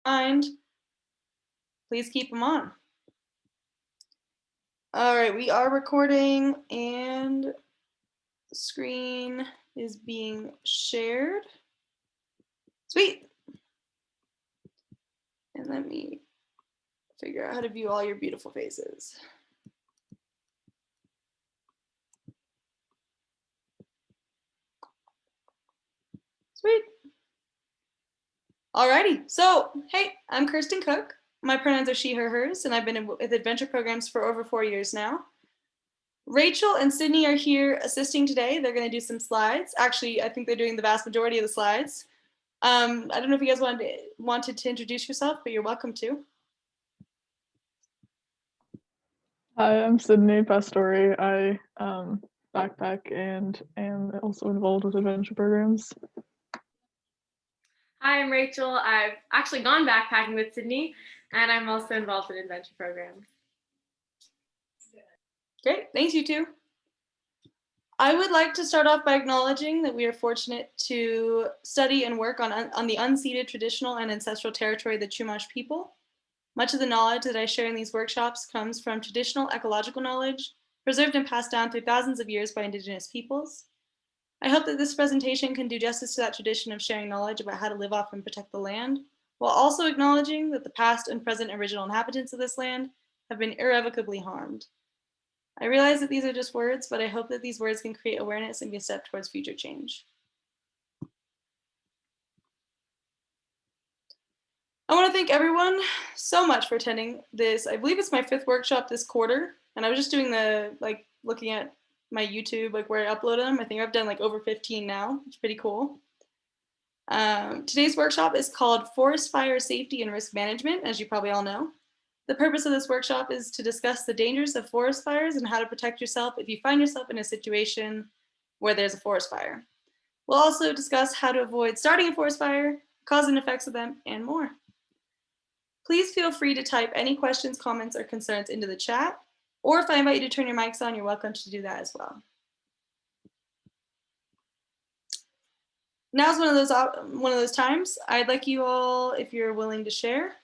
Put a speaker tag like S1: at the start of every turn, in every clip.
S1: mind, please keep them on. All right, we are recording and the screen is being shared. Sweet. And let me figure out how to view all your beautiful faces. Sweet. Alrighty, so hey, I'm Kirsten Cook. My pronouns are she, her, hers, and I've been with adventure programs for over 4 years now. Rachel and Sydney are here assisting today. They're going to do some slides. Actually, I think they're doing the vast majority of the slides. I don't know if you guys wanted to introduce yourself, but you're welcome to.
S2: Hi, I'm Sydney Pastore. I backpack and am also involved with adventure programs.
S3: Hi, I'm Rachel. I've actually gone backpacking with Sydney, and I'm also involved in adventure programs.
S1: Great, thanks you two. I would like to start off by acknowledging that we are fortunate to study and work on the unceded traditional and ancestral territory of the Chumash people. Much of the knowledge that I share in these workshops comes from traditional ecological knowledge, preserved and passed down through thousands of years by Indigenous peoples. I hope that this presentation can do justice to that tradition of sharing knowledge about how to live off and protect the land, while also acknowledging that the past and present original inhabitants of this land have been irrevocably harmed. I realize that these are just words, but I hope that these words can create awareness and be a step towards future change. I want to thank everyone so much for attending this. I believe it's my 5th workshop this quarter, and I was just doing looking at my YouTube, where I upload them. I think I've done over 15 now. It's pretty cool. Today's workshop is called Forest Fire Safety and Risk Management, as you probably all know. The purpose of this workshop is to discuss the dangers of forest fires and how to protect yourself if you find yourself in a situation where there's a forest fire. We'll also discuss how to avoid starting a forest fire, cause and effects of them, and more. Please feel free to type any questions, comments, or concerns into the chat, or if I invite you to turn your mics on, you're welcome to do that as well. Now's one of those times. I'd like you all, if you're willing to share,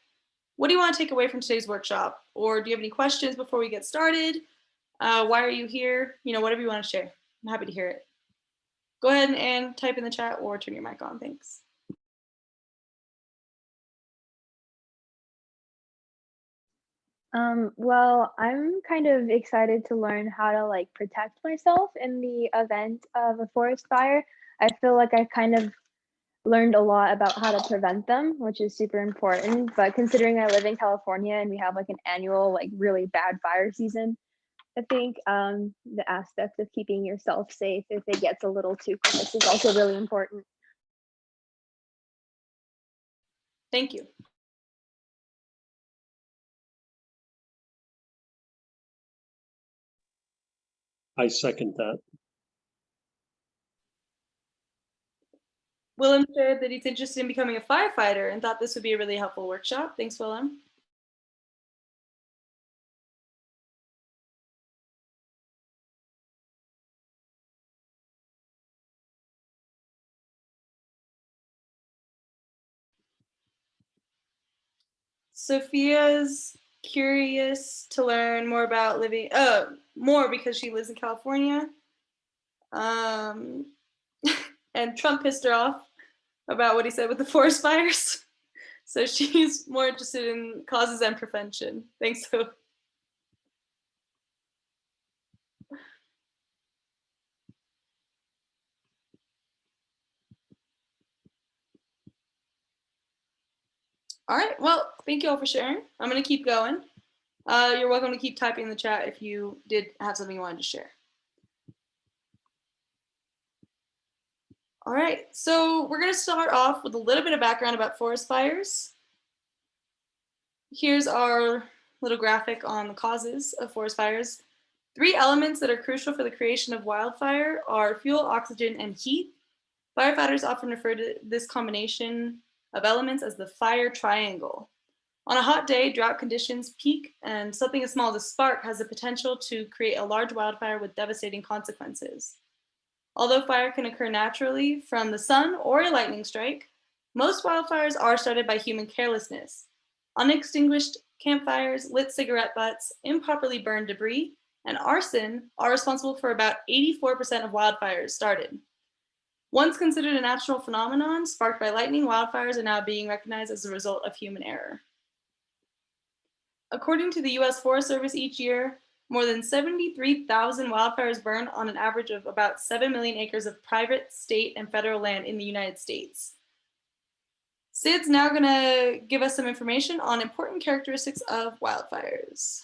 S1: what do you want to take away from today's workshop? Or do you have any questions before we get started? Why are you here? Whatever you want to share. I'm happy to hear it. Go ahead and type in the chat or turn your mic on. Thanks.
S4: Well, I'm kind of excited to learn how to protect myself in the event of a forest fire. I feel like I kind of learned a lot about how to prevent them, which is super important. But considering I live in California and we have an annual really bad fire season, I think the aspect of keeping yourself safe if it gets a little too close is also really important.
S1: Thank you.
S5: I second that.
S1: Willem shared that he's interested in becoming a firefighter and thought this would be a really helpful workshop. Thanks, Willem. Sophia's curious to learn more about more because she lives in California. And Trump pissed her off about what he said with the forest fires. So she's more interested in causes and prevention. Thanks, Sophie. All right, well, thank you all for sharing. I'm gonna keep going. You're welcome to keep typing in the chat if you did have something you wanted to share. All right, so we're gonna start off with a little bit of background about forest fires. Here's our little graphic on the causes of forest fires. 3 elements that are crucial for the creation of wildfire are fuel, oxygen, and heat. Firefighters often refer to this combination of elements as the fire triangle. On a hot day, drought conditions peak, and something as small as a spark has the potential to create a large wildfire with devastating consequences. Although fire can occur naturally from the sun or a lightning strike, Most wildfires are started by human carelessness. Unextinguished campfires, lit cigarette butts, improperly burned debris, and arson are responsible for about 84% of wildfires started. Once considered a natural phenomenon sparked by lightning, wildfires are now being recognized as a result of human error. According to the US Forest Service, each year, more than 73,000 wildfires burn on an average of about 7 million acres of private, state, and federal land in the United States. Sid's now going to give us some information on important characteristics of wildfires.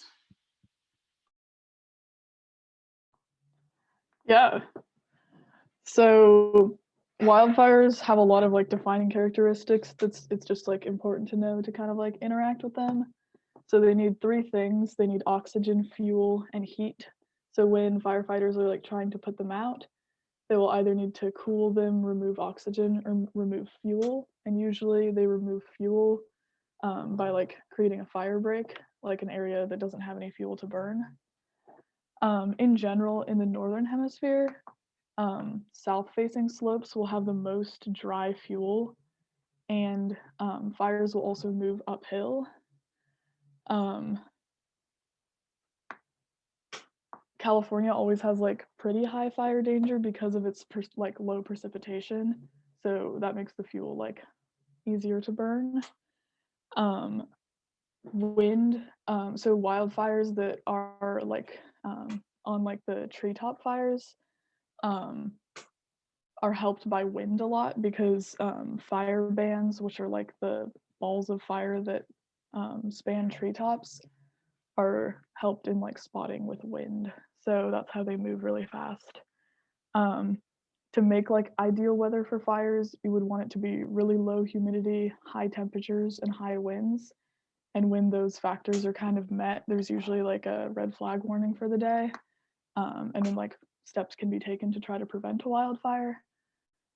S2: Yeah. So wildfires have a lot of like defining characteristics it's just like important to know to kind of like interact with them. So they need three things. They need oxygen, fuel, and heat. So when firefighters are like trying to put them out, they will either need to cool them, remove oxygen, or remove fuel. And usually they remove fuel by like creating a fire break, like an area that doesn't have any fuel to burn. In general, in the northern hemisphere, south-facing slopes will have the most dry fuel, and fires will also move uphill. California always has like pretty high fire danger because of its like low precipitation, so that makes the fuel like easier to burn. Wind, so wildfires that are like on like the treetop fires are helped by wind a lot because fire bands, which are like the balls of fire that span treetops, are helped in like spotting with wind. So that's how they move really fast. To make like ideal weather for fires, you would want it to be really low humidity, high temperatures, and high winds. And when those factors are kind of met, there's usually like a red flag warning for the day. And then like steps can be taken to try to prevent a wildfire.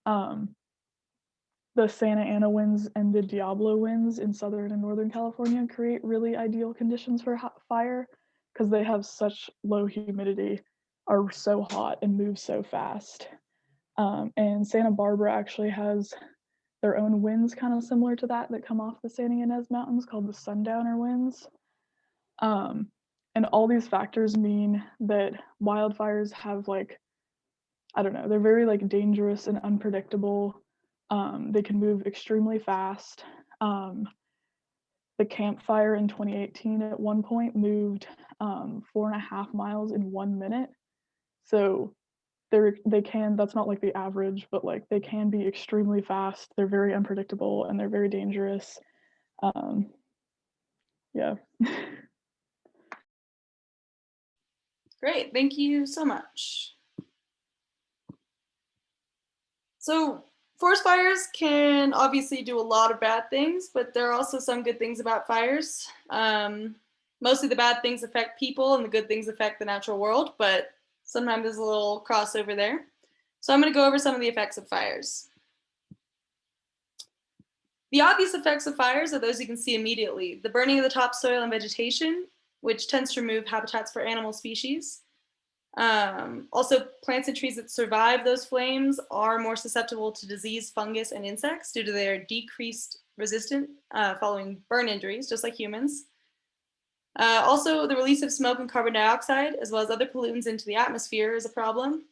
S2: The Santa Ana winds and the Diablo winds in Southern and Northern California create really ideal conditions for fire because they have such low humidity, are so hot, and move so fast. And Santa Barbara actually has their own winds kind of similar to that come off the Santa Ynez Mountains called the Sundowner winds. And all these factors mean that wildfires have like, I don't know, they're very like dangerous and unpredictable. They can move extremely fast. The Camp Fire in 2018 at one point moved 4.5 miles in 1 minute. So they can, that's not like the average, but like they can be extremely fast. They're very unpredictable and they're very dangerous. Yeah.
S1: Great, thank you so much. So forest fires can obviously do a lot of bad things, but there are also some good things about fires. Mostly the bad things affect people and the good things affect the natural world, but sometimes there's a little crossover there. So I'm going to go over some of the effects of fires. The obvious effects of fires are those you can see immediately. The burning of the topsoil and vegetation, which tends to remove habitats for animal species. Also, plants and trees that survive those flames are more susceptible to disease, fungus, and insects due to their decreased resistance following burn injuries, just like humans. Also, the release of smoke and carbon dioxide, as well as other pollutants into the atmosphere, is a problem.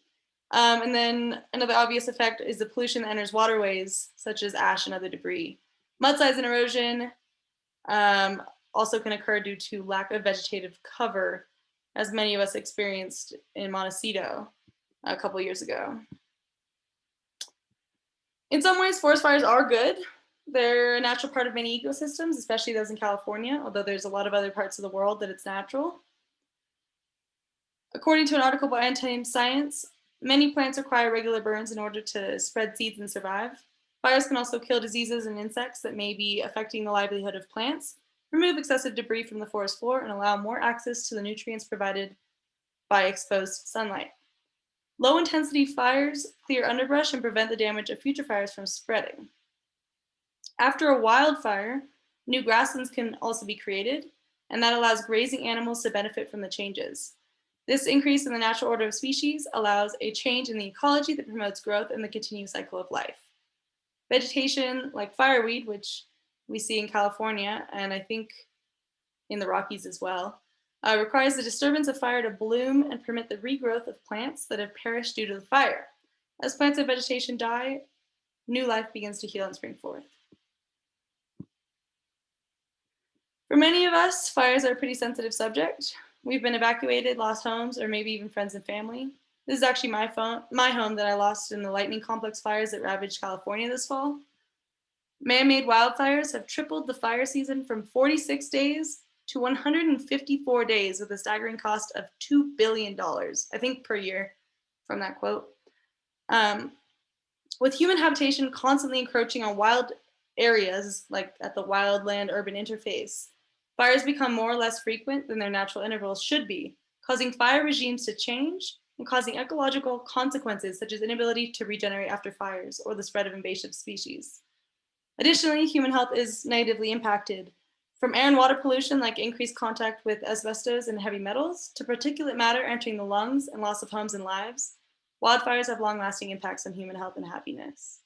S1: And then another obvious effect is the pollution that enters waterways, such as ash and other debris. Mudslides and erosion also can occur due to lack of vegetative cover, as many of us experienced in Montecito a couple years ago. In some ways, forest fires are good. They're a natural part of many ecosystems, especially those in California, although there's a lot of other parts of the world that it's natural. According to an article by End Science, many plants require regular burns in order to spread seeds and survive. Fires can also kill diseases and insects that may be affecting the livelihood of plants, remove excessive debris from the forest floor, and allow more access to the nutrients provided by exposed sunlight. Low-intensity fires clear underbrush and prevent the damage of future fires from spreading. After a wildfire, new grasslands can also be created, and that allows grazing animals to benefit from the changes. This increase in the natural order of species allows a change in the ecology that promotes growth and the continued cycle of life. Vegetation like fireweed, which we see in California, and I think in the Rockies as well, requires the disturbance of fire to bloom and permit the regrowth of plants that have perished due to the fire. As plants and vegetation die, new life begins to heal and spring forth. For many of us, fires are a pretty sensitive subject. We've been evacuated, lost homes, or maybe even friends and family. This is actually my home that I lost in the lightning complex fires that ravaged California this fall. Man-made wildfires have tripled the fire season from 46 days to 154 days with a staggering cost of $2 billion, I think per year from that quote. With human habitation constantly encroaching on wild areas, like at the wildland-urban interface, fires become more or less frequent than their natural intervals should be, causing fire regimes to change and causing ecological consequences such as inability to regenerate after fires or the spread of invasive species. Additionally, human health is negatively impacted. From air and water pollution, like increased contact with asbestos and heavy metals, to particulate matter entering the lungs and loss of homes and lives, wildfires have long-lasting impacts on human health and happiness.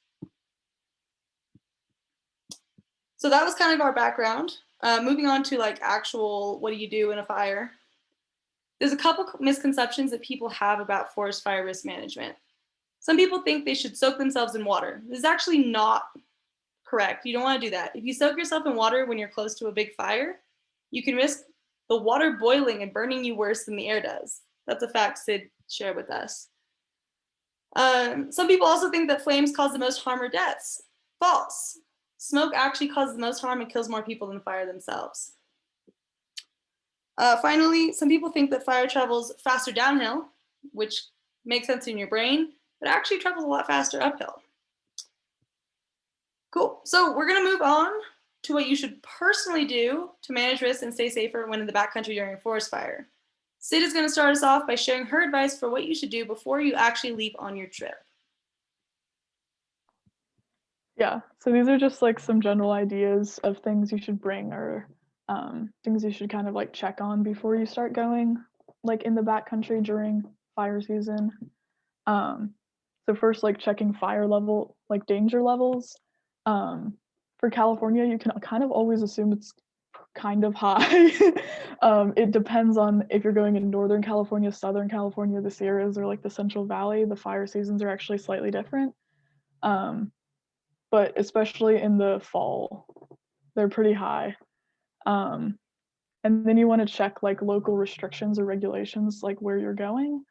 S1: So that was kind of our background. Moving on to like actual, what do you do in a fire? There's a couple misconceptions that people have about forest fire risk management. Some people think they should soak themselves in water. This is actually not correct. You don't want to do that. If you soak yourself in water when you're close to a big fire, you can risk the water boiling and burning you worse than the air does. That's a fact Sid shared with us. Some people also think that flames cause the most harm or deaths. False. Smoke actually causes the most harm and kills more people than fire themselves. Finally, some people think that fire travels faster downhill, which makes sense in your brain, but actually travels a lot faster uphill. Cool. So we're going to move on to what you should personally do to manage risks and stay safer when in the backcountry during a forest fire. Sid is going to start us off by sharing her advice for what you should do before you actually leave on your trip.
S2: Yeah, so these are just like some general ideas of things you should bring or things you should kind of like check on before you start going like in the backcountry during fire season. So first, like checking fire level, like danger levels. For California, you can kind of always assume it's kind of high. It depends on if you're going in Northern California, Southern California, the Sierras, or like the Central Valley. The fire seasons are actually slightly different. But especially in the fall, they're pretty high. And then you want to check like local restrictions or regulations, like where you're going,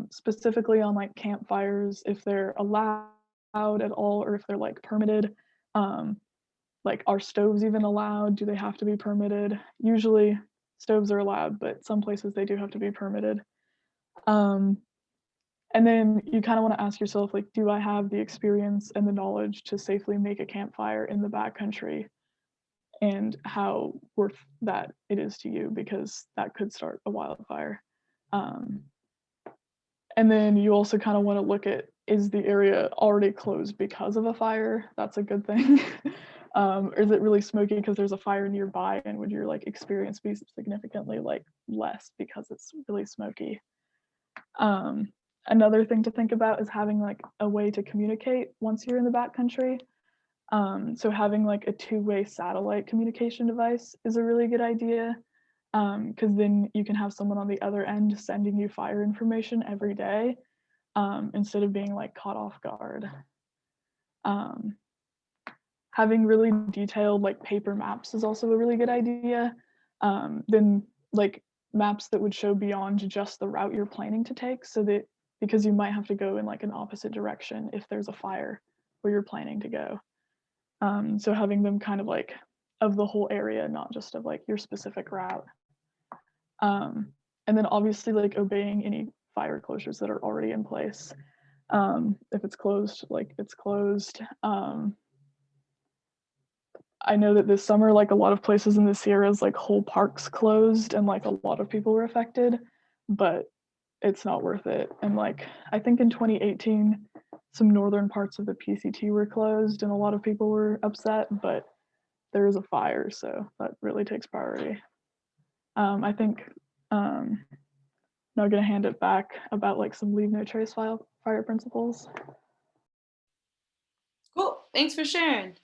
S2: specifically on like campfires, if they're allowed at all, or if they're like permitted. Like are stoves even allowed? Do they have to be permitted? Usually stoves are allowed, but some places they do have to be permitted. And then you kind of want to ask yourself, like, do I have the experience and the knowledge to safely make a campfire in the backcountry? And how worth that it is to you, because that could start a wildfire. And then you also kind of want to look at, is the area already closed because of a fire? That's a good thing. Or is it really smoky because there's a fire nearby, and would your like experience be significantly like less because it's really smoky? Another thing to think about is having like a way to communicate once you're in the backcountry. So having like a two-way satellite communication device is a really good idea, because then you can have someone on the other end sending you fire information every day, instead of being like caught off guard. Having really detailed like paper maps is also a really good idea. Then like maps that would show beyond just the route you're planning to take, so that because you might have to go in like an opposite direction if there's a fire where you're planning to go. So having them kind of like of the whole area, not just of like your specific route. And then obviously like obeying any fire closures that are already in place. If it's closed, like it's closed. I know that this summer, like a lot of places in the Sierras, like whole parks closed and like a lot of people were affected, but it's not worth it. And like, I think in 2018, some northern parts of the PCT were closed and a lot of people were upset, but there is a fire, so that really takes priority. I think now I'm gonna hand it back about like some leave no trace fire principles.
S1: Cool. Thanks for sharing.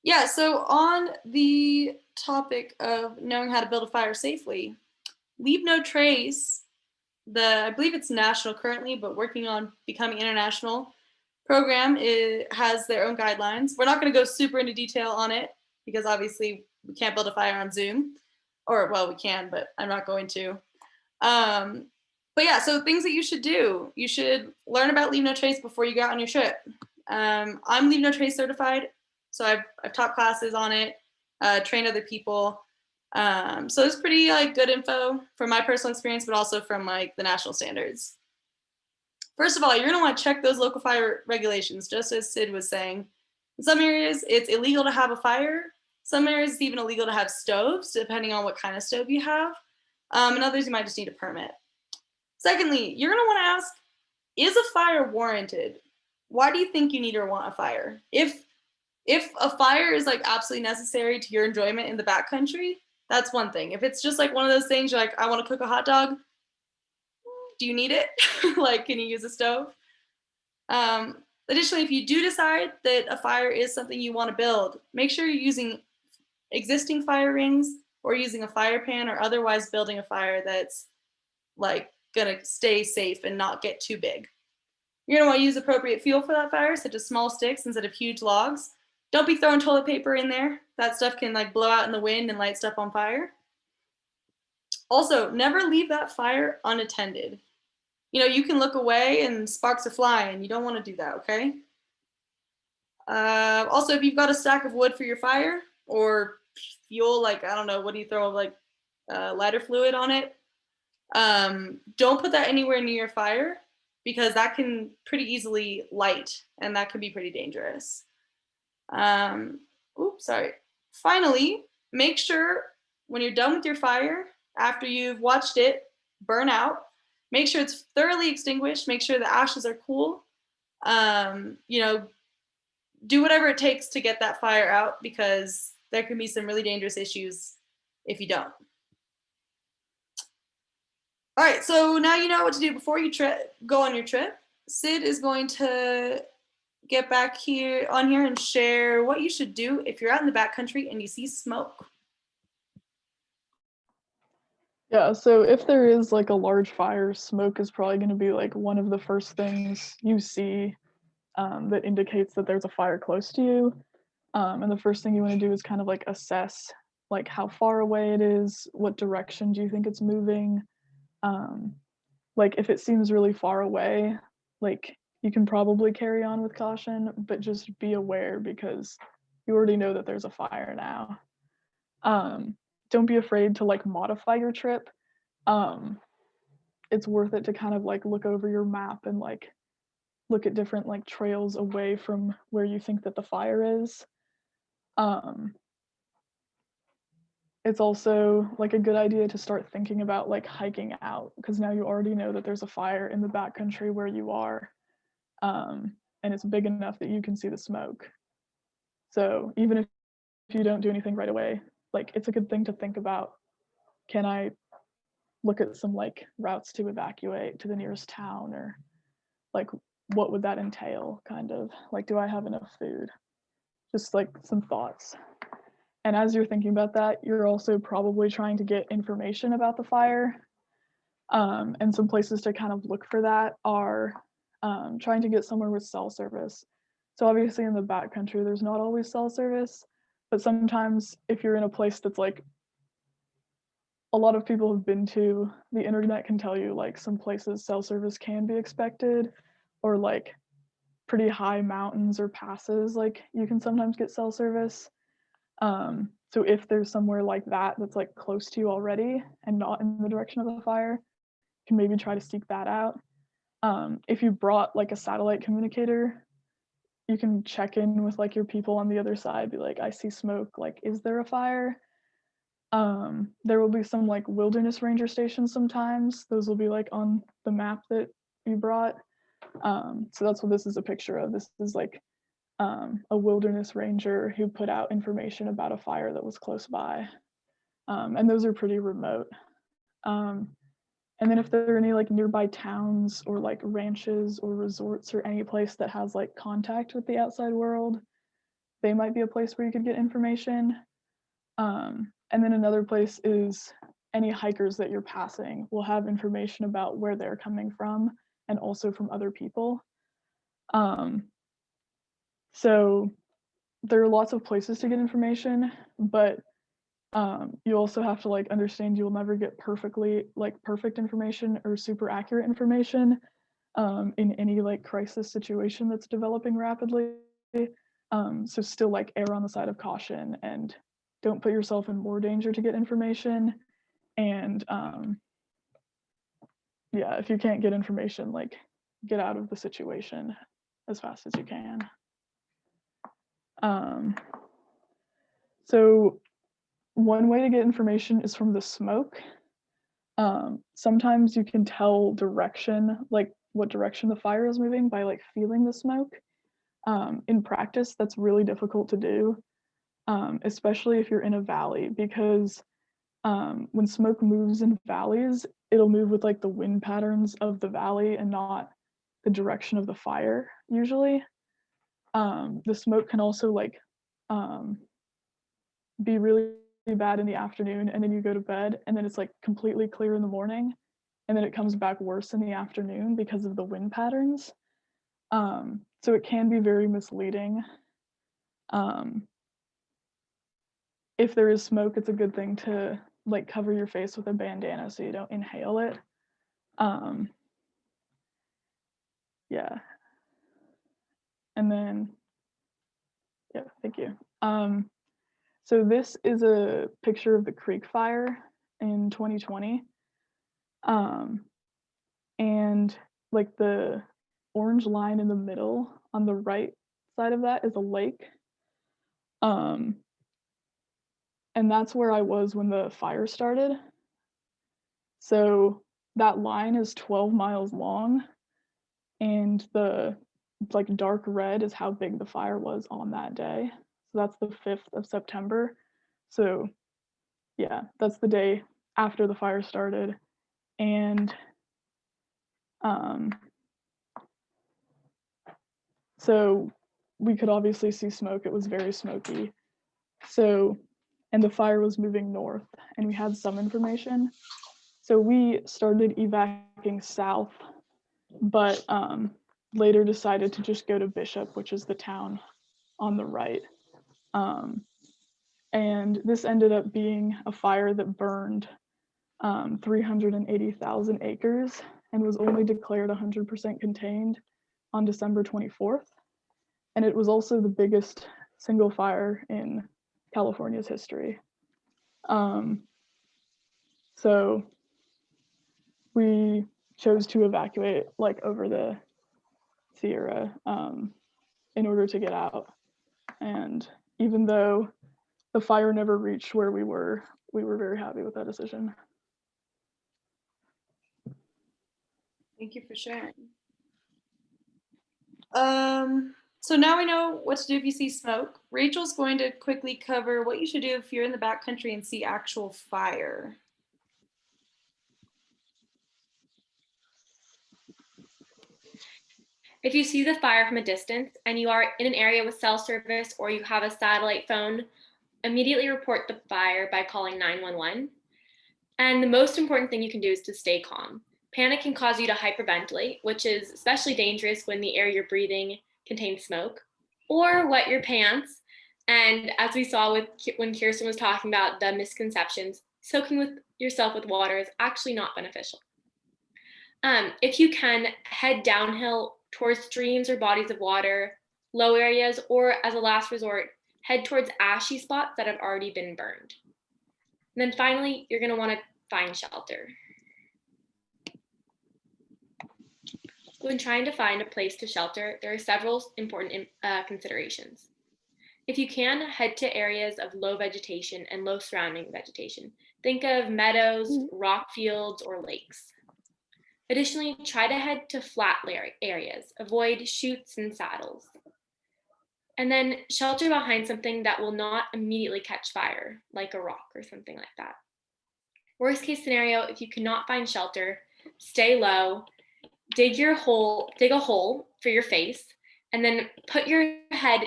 S1: Yeah, so on the topic of knowing how to build a fire safely, Leave No Trace, I believe it's national currently, but working on becoming international program, it has their own guidelines. We're not going to go super into detail on it because obviously we can't build a fire on Zoom, or well, we can, but I'm not going to. Um, but yeah, so things that you should do. You should learn about Leave No Trace before you go out on your trip. I'm Leave No Trace certified, so I've taught classes on it, trained other people. So it's pretty like good info from my personal experience, but also from like the national standards. First of all, you're gonna want to check those local fire regulations, just as Sid was saying. In some areas, it's illegal to have a fire. Some areas, it's even illegal to have stoves, depending on what kind of stove you have. In others, you might just need a permit. Secondly, you're gonna want to ask, is a fire warranted? Why do you think you need or want a fire? If a fire is like absolutely necessary to your enjoyment in the backcountry, that's one thing. If it's just like one of those things, you're like, I want to cook a hot dog. Do you need it? Like, can you use a stove? Additionally, if you do decide that a fire is something you want to build, make sure you're using existing fire rings or using a fire pan or otherwise building a fire that's like gonna stay safe and not get too big. You're gonna want to use appropriate fuel for that fire, such as small sticks instead of huge logs. Don't be throwing toilet paper in there. That stuff can like blow out in the wind and light stuff on fire. Also, never leave that fire unattended. You can look away and sparks are flying. You don't want to do that, okay? Also, if you've got a stack of wood for your fire or fuel, like, I don't know, what do you throw, like lighter fluid on it? Don't put that anywhere near your fire because that can pretty easily light and that can be pretty dangerous. Oops, sorry. Finally, make sure when you're done with your fire, after you've watched it burn out, make sure it's thoroughly extinguished. Make sure the ashes are cool. Do whatever it takes to get that fire out because there can be some really dangerous issues if you don't. All right, so now you know what to do before you go on your trip. Sid is going to get back here and share what you should do if you're out in the backcountry and you see smoke.
S2: Yeah, so if there is like a large fire, smoke is probably going to be like one of the first things you see that indicates that there's a fire close to you. And the first thing you want to do is kind of like assess like how far away it is, what direction do you think it's moving. Like if it seems really far away, like you can probably carry on with caution, but just be aware because you already know that there's a fire now. Don't be afraid to like modify your trip. It's worth it to kind of like look over your map and like look at different like trails away from where you think that the fire is. It's also like a good idea to start thinking about like hiking out because now you already know that there's a fire in the backcountry where you are, and it's big enough that you can see the smoke. So even if you don't do anything right away, like it's a good thing to think about. Can I look at some like routes to evacuate to the nearest town, or like what would that entail? Kind of like, do I have enough food? Just like some thoughts. And as you're thinking about that, you're also probably trying to get information about the fire. And some places to kind of look for that are trying to get somewhere with cell service. So obviously in the backcountry, there's not always cell service, but sometimes if you're in a place that's like a lot of people have been to, the internet can tell you like some places cell service can be expected, or like pretty high mountains or passes, like you can sometimes get cell service. So if there's somewhere like that that's like close to you already and not in the direction of the fire, you can maybe try to seek that out. If you brought like a satellite communicator, you can check in with like your people on the other side, be like, I see smoke, like, is there a fire? There will be some like wilderness ranger stations sometimes. Those will be like on the map that you brought. So that's what this is a picture of. This is like a wilderness ranger who put out information about a fire that was close by. And those are pretty remote. And then if there are any like nearby towns or like ranches or resorts or any place that has like contact with the outside world, they might be a place where you could get information. And then another place is any hikers that you're passing will have information about where they're coming from and also from other people. So there are lots of places to get information, but you also have to like understand you'll never get perfect information or super accurate information in any like crisis situation that's developing rapidly. So still like err on the side of caution and don't put yourself in more danger to get information. And yeah, if you can't get information, like get out of the situation as fast as you can. So one way to get information is from the smoke. Sometimes you can tell direction, like what direction the fire is moving by like feeling the smoke. In practice, that's really difficult to do, especially if you're in a valley, because when smoke moves in valleys, it'll move with like the wind patterns of the valley and not the direction of the fire usually. The smoke can also like be really bad in the afternoon, and then you go to bed and then it's like completely clear in the morning, and then it comes back worse in the afternoon because of the wind patterns. So it can be very misleading. If there is smoke, it's a good thing to like cover your face with a bandana so you don't inhale it. Yeah. And then, yeah, thank you. So this is a picture of the Creek Fire in 2020. And like the orange line in the middle on the right side of that is a lake. And that's where I was when the fire started. So that line is 12 miles long, and the like dark red is how big the fire was on that day. So that's the 5th of September. So yeah, that's the day after the fire started. And so we could obviously see smoke. It was very smoky. So, and the fire was moving north, and we had some information. So we started evacuating south, but later decided to just go to Bishop, which is the town on the right. And this ended up being a fire that burned 380,000 acres and was only declared 100% contained on December 24th. And it was also the biggest single fire in California's history. So we chose to evacuate like over the Sierra in order to get out. And even though the fire never reached where we were very happy with that decision.
S1: Thank you for sharing. So now we know what to do if you see smoke. Rachel's going to quickly cover what you should do if you're in the backcountry and see actual fire.
S3: If you see the fire from a distance and you are in an area with cell service or you have a satellite phone, immediately report the fire by calling 911. And the most important thing you can do is to stay calm. Panic can cause you to hyperventilate, which is especially dangerous when the air you're breathing contains smoke, or wet your pants. And as we saw when Kirsten was talking about the misconceptions, soaking yourself with water is actually not beneficial. If you can, head downhill towards streams or bodies of water, low areas, or as a last resort, head towards ashy spots that have already been burned. And then finally, you're going to want to find shelter. When trying to find a place to shelter, there are several important considerations. If you can, head to areas of low vegetation and low surrounding vegetation. Think of meadows, rock fields, or lakes. Additionally, try to head to flat areas. Avoid chutes and saddles. And then shelter behind something that will not immediately catch fire, like a rock or something like that. Worst case scenario, if you cannot find shelter, stay low, dig a hole for your face, and then put your head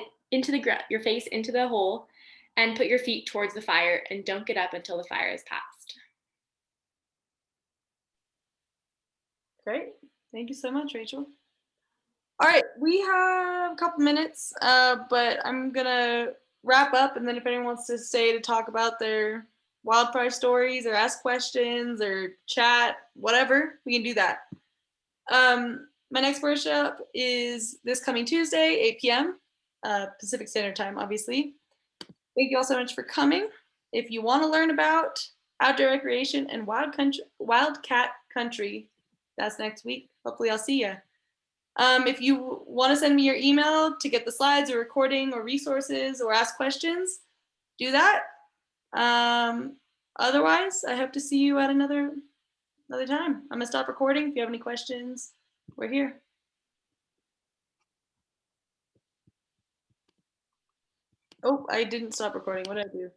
S3: into your face into the hole, and put your feet towards the fire, and don't get up until the fire is passed.
S1: Great. Thank you so much, Rachel. All right, we have a couple minutes, but I'm gonna wrap up, and then if anyone wants to stay to talk about their wildfire stories or ask questions or chat, whatever, we can do that. My next workshop is this coming Tuesday, 8 p.m. Pacific Standard Time, obviously. Thank you all so much for coming. If you want to learn about outdoor recreation and wildcat country, that's next week. Hopefully I'll see you. If you want to send me your email to get the slides or recording or resources or ask questions, do that. Otherwise, I hope to see you at another time. I'm gonna stop recording. If you have any questions, we're here. Oh, I didn't stop recording. What did I do?